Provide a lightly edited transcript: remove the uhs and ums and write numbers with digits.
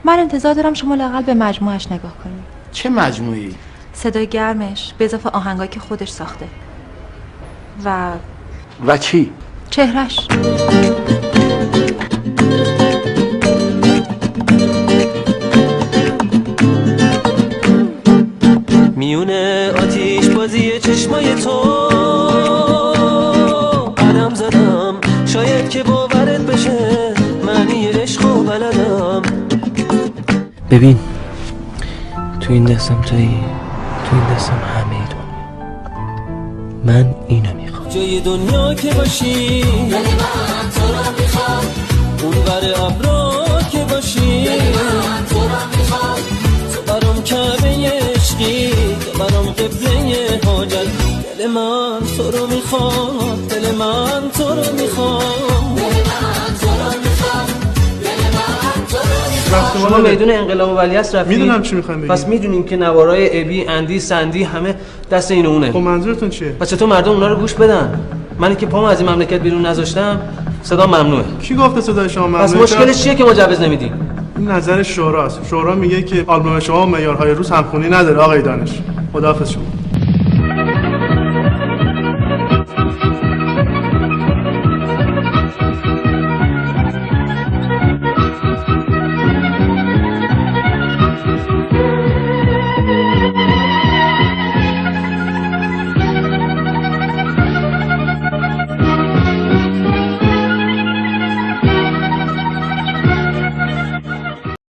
من انتظار دارم شما لااقل به مجموعش نگاه کنید. چه مجموعی؟ صدای گرمش به اضافه آهنگایی که خودش ساخته و چی؟ چهرش. میونه آتیش بازی چشمای تو قدم زدم، شاید که باورت بشه معنی عشق و بلدم. ببین تو این دستم تویی، تو این دستم همه دنیا. من اینو میخوام جای دنیا که باشی، دل من تو رو میخوام. اون ور ابرا که باشی، دل من تو رو میخوام. تو برام کعبه عشقی، تو برام قبله حاجت. دل من تو رو میخوام، دل من تو رو میخوام، دل من تو رو میخوام، دل من تو رو میخوام. شما میدون انقلاب ولیعصر رفتید؟ میدونم چی میخوایم بگید. پس میدونیم که نوارای ابی، اندی، سندی همه دست این اونه. خب منظورتون چیه؟ پس چطور مردم اونا رو گوش بدن؟ منی که پامو از این مملکت بیرون نذاشتم صدا ممنوعه. کی گفته صدای شما ممنوعه؟ پس مشکلش چیه که مجوز نمیدیم؟ این نظر شوراست. شورا میگه که آلبوم شما معیارهای روز همخونی نداره آقای دانش. خداحافظ شما.